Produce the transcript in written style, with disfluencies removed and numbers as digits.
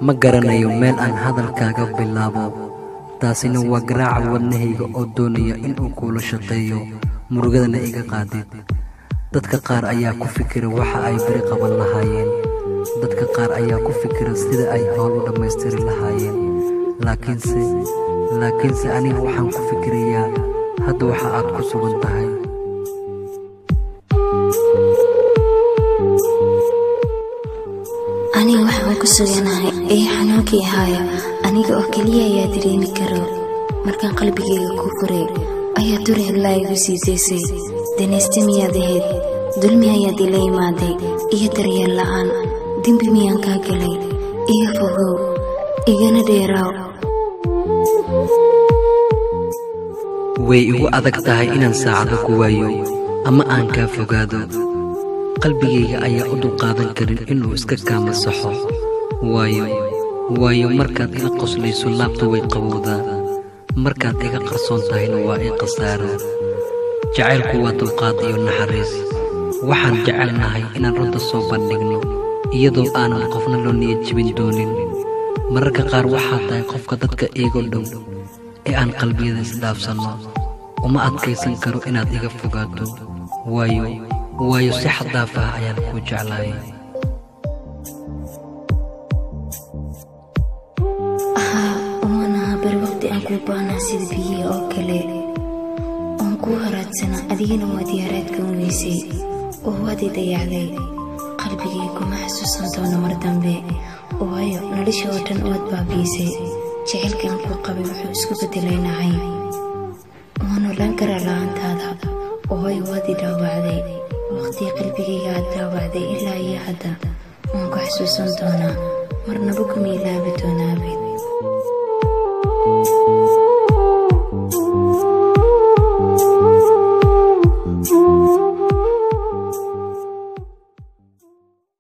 ma garanayo meel aan hadalkaaga bilaabo taasina waa garaaca wadnahayga oo doonaya inuu kula shaqeeyo murugadana iga qaadid dadka qaar ayaa ku fikira waxa ay bari qaban lahaayeen dadka qaar ayaa ku fikira sida ay hawl u dhammaystiri lahaayeen laakiinse aniga waxaan ku fikirayaa hadda waxa aad ku sugan tahay aniga waxaan ku suganahay xanuunkii haya aniga oo kaliya ayaa dareemi karo markaan qalbigayga ku furay ayaa dur cidla igu siisaysay danayste miyaad ahayd dulmi ayaad ila imaaday iyo daryeel la'aan dembi miyaan kaa galay iga fogow igana dheeraaw way igu adag tahay inaan saacado ku waayo ama aan kaa fogaado qalbigayga ayaa u dulqaadan karin inuu iska kaa masaxo waayo markaad iga qoslayso laabtu way qabowdaa markaad iga qarsoon tahayna waa ii khasaaro jacaylku waa dulqaad iyo naxariis waxaan jecelnahay inaan runta soo bandhigno iyadoo aanan qofna loo niyad jebin doonin mararka qaar waxaa tahay qofka dadka iiga dhow ee aan qalbiyada isdhaafsanno uma adkaysan karo inaad iga fogaato waayo si xad dhaaf ah ayaan kuu jeclahay umanaha bari waqti aan kuu baahnaa sida biyihi oo kale oon kuu haraadsana adigana waad yaaraadkan weysay oo waad i dayacday qalbigay kuma xasuusan doono mar dambe waayo nolosha oo dhan waad baabiisay jacaylkaan kuu qabay wuxuu isku beddelay nacay waan olaan karaa la'aantaada waayo waad i dhaawacday waqtii qalbigayga aad dhaawacday ilaa iyo hadda waan ku xasuusan doonaa marnaba kuma ilaabi doonaa